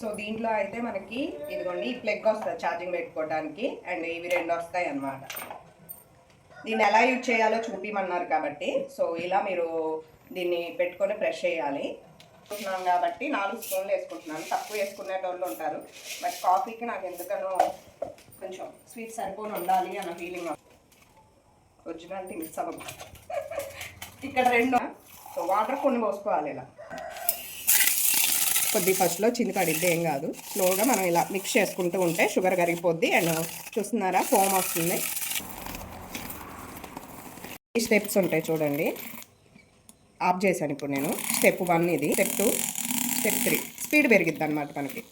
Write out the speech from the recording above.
So దీంట్లో అయితే మనకి ఇదిగోండి ఈ ప్లగ్ వస్తుంది ఛార్జింగ్ పెట్టుకోవడానికి, అండ్ ఇవి 2 వస్తాయి అన్నమాట. దీన్ని ఎలా యూజ్ చేయాలో చూపిమన్నారు కాబట్టి సో ఇలా మీరు దీన్ని పెట్టుకొని ప్రెస్ చేయాలి. వేసుకుంటున్నాను కాబట్టి 4 స్పూన్లు వేసుకుంటున్నాను. తక్కువ వేసుకునేటోళ్ళు ఉంటారు, బట్ కాఫీకి నాకు ఎందుకనో కొంచెం స్వీట్ సరిపోని ఉండాలి అన్న ఫీలింగ్. ఒరిజినాలిటీ మిక్స్ అవ్వదు. ఇక్కడ 2 సో వాటర్ కొన్ని పోసుకోవాలి. ఇలా కొద్ది ఫస్ట్లో చింది పడిద్ది, ఏం కాదు. స్లోగా మనం ఇలా మిక్స్ చేసుకుంటూ ఉంటే షుగర్ కరిగిపోద్ది. అండ్ చూస్తున్నారా ఫోమ్ వస్తుంది. ఈ స్టెప్స్ ఉంటాయి చూడండి. ఆఫ్ చేశాను ఇప్పుడు నేను. స్టెప్ 1 ఇది, స్టెప్ 2, స్టెప్ 3. స్పీడ్ పెరిగిద్ది అనమాట మనకి.